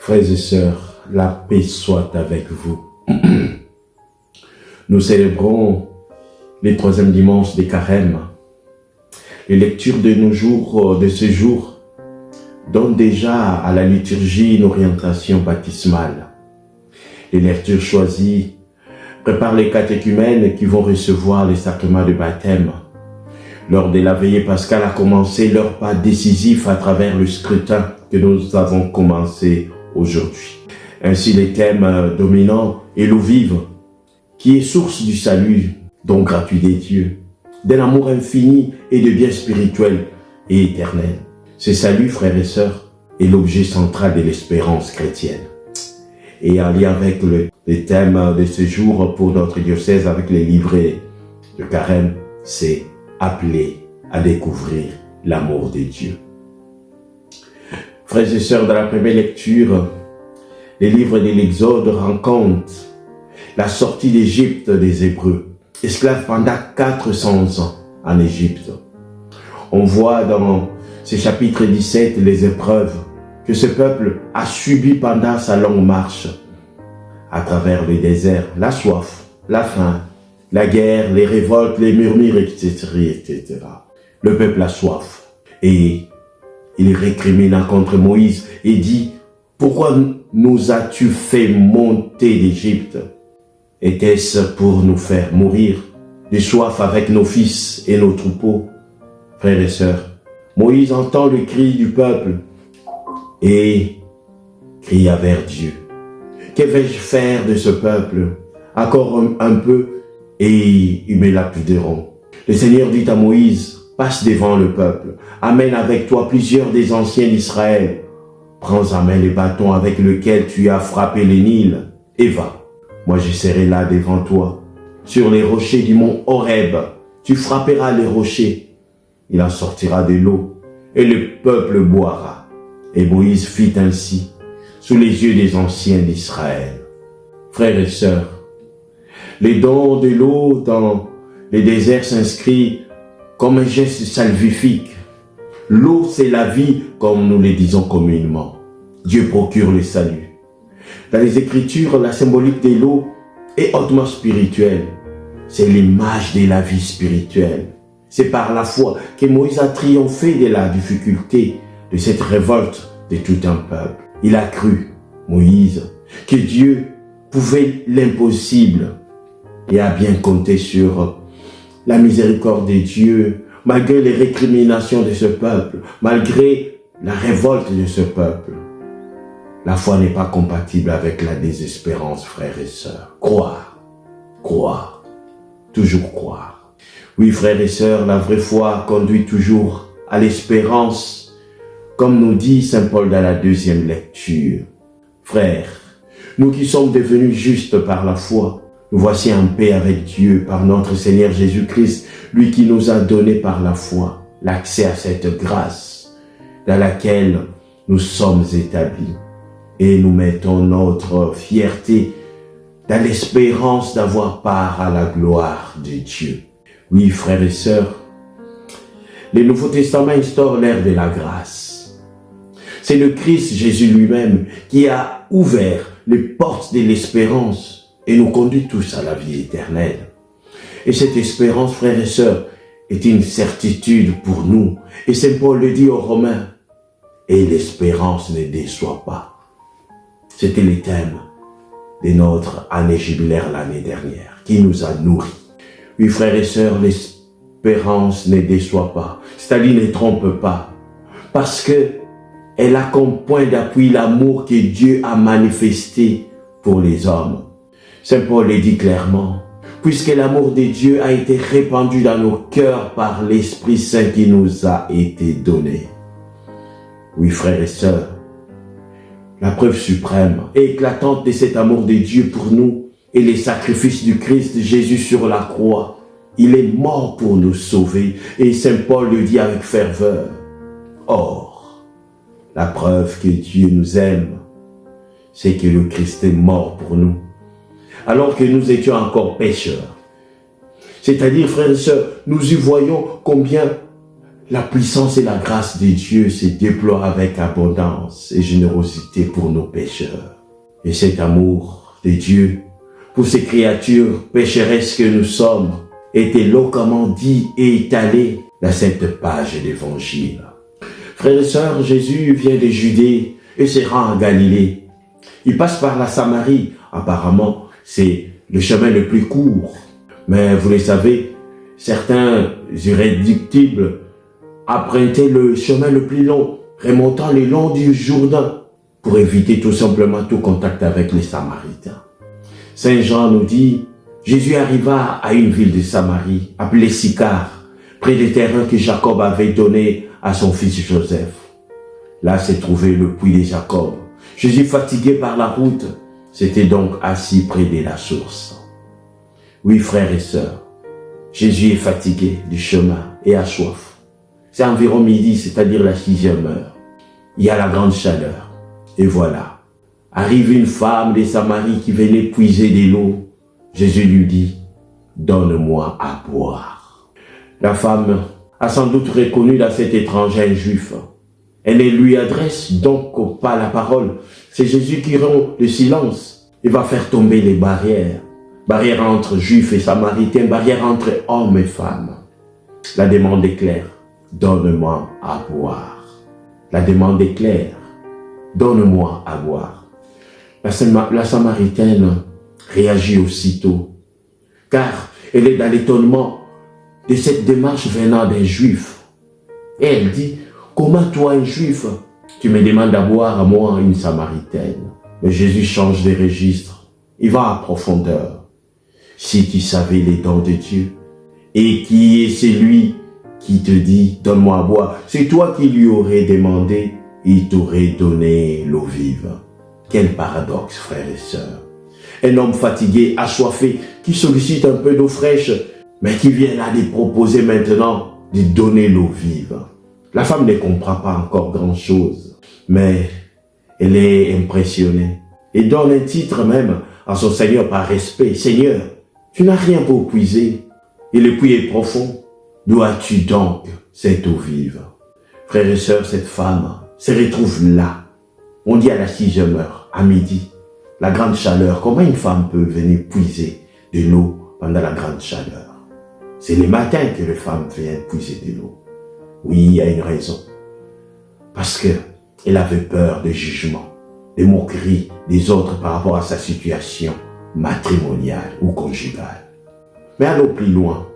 Frères et sœurs, la paix soit avec vous. Nous célébrons les 3e dimanches des Carême. Les lectures de nos jours, de ce jour, donnent déjà à la liturgie une orientation baptismale. Les lectures choisies préparent les catéchumènes qui vont recevoir les sacrements de baptême. Lors de la veillée pascale a commencé leur pas décisif à travers le scrutin que nous avons commencé aujourd'hui. Ainsi, les thèmes dominants est l'eau vive, qui est source du salut, don gratuit des dieux, d'un amour infini et de bien spirituel et éternel. Ce salut, frères et sœurs, est l'objet central de l'espérance chrétienne. Et en lien avec les thèmes de ce jour pour notre diocèse avec les livrets de Carême, c'est appelé à découvrir l'amour de Dieu. Frères et sœurs, dans la première lecture, les livres de l'Exode rencontrent la sortie d'Égypte des Hébreux, esclaves pendant 400 ans en Égypte. On voit dans ce chapitre 17 les épreuves que ce peuple a subies pendant sa longue marche à travers le désert, la soif, la faim, la guerre, les révoltes, les murmures, etc. Le peuple a soif et il récrimina contre Moïse et dit « Pourquoi nous as-tu fait monter d'Égypte? Était-ce pour nous faire mourir de soif avec nos fils et nos troupeaux ?» Frères et sœurs, Moïse entend le cri du peuple et cria vers Dieu. Que vais-je faire de ce peuple? Encore un peu et ils me lapideront. Le Seigneur dit à Moïse, passe devant le peuple, amène avec toi plusieurs des anciens d'Israël. Prends en main les bâtons avec lesquels tu as frappé le Nil et va. Moi je serai là devant toi. Sur les rochers du mont Horeb, tu frapperas les rochers. Il en sortira de l'eau et le peuple boira. Et Moïse fit ainsi sous les yeux des anciens d'Israël. Frères et sœurs, les dons de l'eau dans les déserts s'inscrivent comme un geste salvifique. L'eau, c'est la vie, comme nous le disons communément. Dieu procure le salut. Dans les Écritures, la symbolique de l'eau est hautement spirituelle. C'est l'image de la vie spirituelle. C'est par la foi que Moïse a triomphé de la difficulté de cette révolte de tout un peuple. Il a cru, Moïse, que Dieu pouvait l'impossible et a bien compté sur la miséricorde de Dieu, malgré les récriminations de ce peuple, malgré la révolte de ce peuple. La foi n'est pas compatible avec la désespérance, frères et sœurs. Croire, croire, toujours croire. Oui, frères et sœurs, la vraie foi conduit toujours à l'espérance, comme nous dit saint Paul dans la 2e lecture. Frères, nous qui sommes devenus justes par la foi, nous voici en paix avec Dieu par notre Seigneur Jésus-Christ, lui qui nous a donné par la foi l'accès à cette grâce dans laquelle nous sommes établis. Et nous mettons notre fierté dans l'espérance d'avoir part à la gloire de Dieu. Oui, frères et sœurs, le Nouveau Testament instaure l'ère de la grâce. C'est le Christ Jésus lui-même qui a ouvert les portes de l'espérance et nous conduit tous à la vie éternelle. Et cette espérance, frères et sœurs, est une certitude pour nous. Et saint Paul le dit aux Romains, et l'espérance ne déçoit pas. C'était le thème de notre année jubilaire l'année dernière, qui nous a nourris. Oui, frères et sœurs, l'espérance ne déçoit pas, c'est-à-dire ne trompe pas, parce que elle a comme point d'appui l'amour que Dieu a manifesté pour les hommes. Saint Paul le dit clairement, puisque l'amour de Dieu a été répandu dans nos cœurs par l'Esprit Saint qui nous a été donné. Oui, frères et sœurs, la preuve suprême et éclatante de cet amour de Dieu pour nous est le sacrifice du Christ Jésus sur la croix. Il est mort pour nous sauver et saint Paul le dit avec ferveur. Or, la preuve que Dieu nous aime, c'est que le Christ est mort pour nous, alors que nous étions encore pécheurs. C'est-à-dire, frères et sœurs, nous y voyons combien la puissance et la grâce de Dieu se déploient avec abondance et générosité pour nos pécheurs. Et cet amour de Dieu pour ces créatures pécheresses que nous sommes est éloquemment dit et étalé dans cette page d'évangile. Frères et sœurs, Jésus vient de Judée et se rend en Galilée. Il passe par la Samarie. Apparemment, c'est le chemin le plus court. Mais vous le savez, certains irréductibles empruntaient le chemin le plus long, remontant le long du Jourdain, pour éviter tout simplement tout contact avec les Samaritains. Saint Jean nous dit, Jésus arriva à une ville de Samarie, appelée Sychar, près des terrains que Jacob avait donnés à son fils Joseph. Là s'est trouvé le puits de Jacob. Jésus, fatigué par la route, s'était donc assis près de la source. Oui, frères et sœurs, Jésus est fatigué du chemin et a soif. C'est environ midi, c'est-à-dire la 6e heure. Il y a la grande chaleur. Et voilà, arrive une femme de Samarie qui venait puiser de l'eau. Jésus lui dit, « Donne-moi à boire. » La femme a sans doute reconnu dans cet étranger un juif. Elle ne lui adresse donc pas la parole. C'est Jésus qui rompt le silence et va faire tomber les barrières. Barrière entre juifs et samaritains, barrière entre hommes et femmes. La demande est claire. Donne-moi à boire. La demande est claire. Donne-moi à boire. La Samaritaine réagit aussitôt, car elle est dans l'étonnement de cette démarche venant d'un juif. Et elle dit, comment toi, un juif, tu me demandes à boire à moi, une Samaritaine? Mais Jésus change de registre. Il va à profondeur. Si tu savais les dons de Dieu, et qui est celui qui te dit, donne-moi à boire, c'est toi qui lui aurais demandé, il t'aurait donné l'eau vive. Quel paradoxe, frères et sœurs. Un homme fatigué, assoiffé, qui sollicite un peu d'eau fraîche, mais qui vient là lui proposer maintenant de donner l'eau vive. La femme ne comprend pas encore grand-chose, mais elle est impressionnée et donne un titre même à son Seigneur par respect. Seigneur, tu n'as rien pour puiser et le puits est profond. D'où as-tu donc cette eau vive? Frères et sœurs, cette femme se retrouve là. On dit à la 6e heure, à midi, la grande chaleur. Comment une femme peut venir puiser de l'eau pendant la grande chaleur? C'est le matin que les femmes viennent puiser de l'eau. Oui, il y a une raison. Parce qu'elle avait peur des jugements, des moqueries des autres par rapport à sa situation matrimoniale ou conjugale. Mais allons plus loin.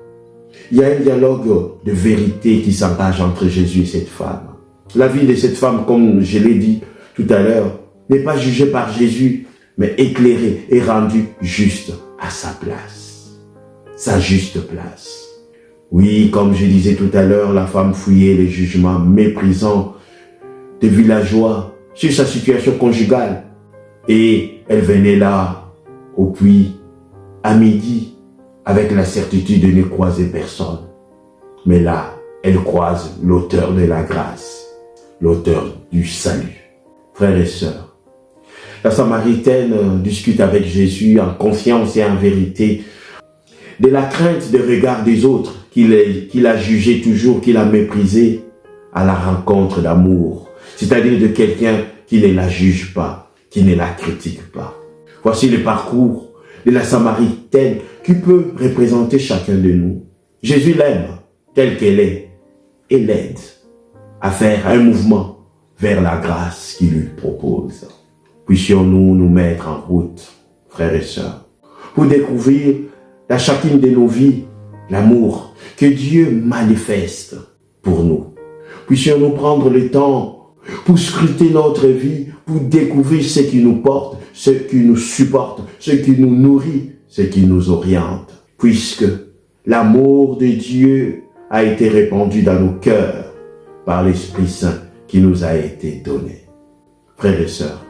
Il y a un dialogue de vérité qui s'engage entre Jésus et cette femme. La vie de cette femme, comme je l'ai dit tout à l'heure, n'est pas jugée par Jésus, mais éclairée et rendue juste à sa place. Sa juste place. Oui, comme je disais tout à l'heure, la femme fouillait les jugements méprisants des villageois sur sa situation conjugale. Et elle venait là, au puits, à midi, avec la certitude de ne croiser personne. Mais là, elle croise l'auteur de la grâce, l'auteur du salut. Frères et sœurs, la Samaritaine discute avec Jésus en confiance et en vérité de la crainte des regards des autres qu'il a jugé toujours, qu'il a méprisé, à la rencontre d'amour, c'est-à-dire de quelqu'un qui ne la juge pas, qui ne la critique pas. Voici le parcours de la Samaritaine qui peut représenter chacun de nous. Jésus l'aime telle qu'elle est et l'aide à faire un mouvement vers la grâce qu'il lui propose. Puissions-nous nous mettre en route, frères et sœurs, pour découvrir dans chacune de nos vies l'amour que Dieu manifeste pour nous. Puissions-nous prendre le temps pour scruter notre vie, pour découvrir ce qui nous porte, ce qui nous supporte, ce qui nous nourrit, ce qui nous oriente. Puisque l'amour de Dieu a été répandu dans nos cœurs par l'Esprit Saint qui nous a été donné. Frères et sœurs,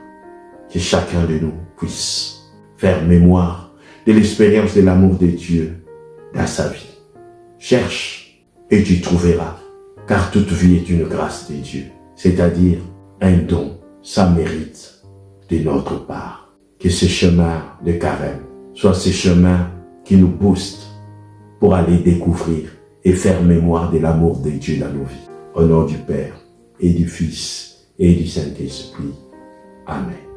que chacun de nous puisse faire mémoire de l'expérience de l'amour de Dieu dans sa vie. Cherche et tu trouveras, car toute vie est une grâce de Dieu, c'est-à-dire un don, ça mérite de notre part. Que ce chemin de carême soit ce chemin qui nous booste pour aller découvrir et faire mémoire de l'amour de Dieu dans nos vies. Au nom du Père et du Fils et du Saint-Esprit. Amen.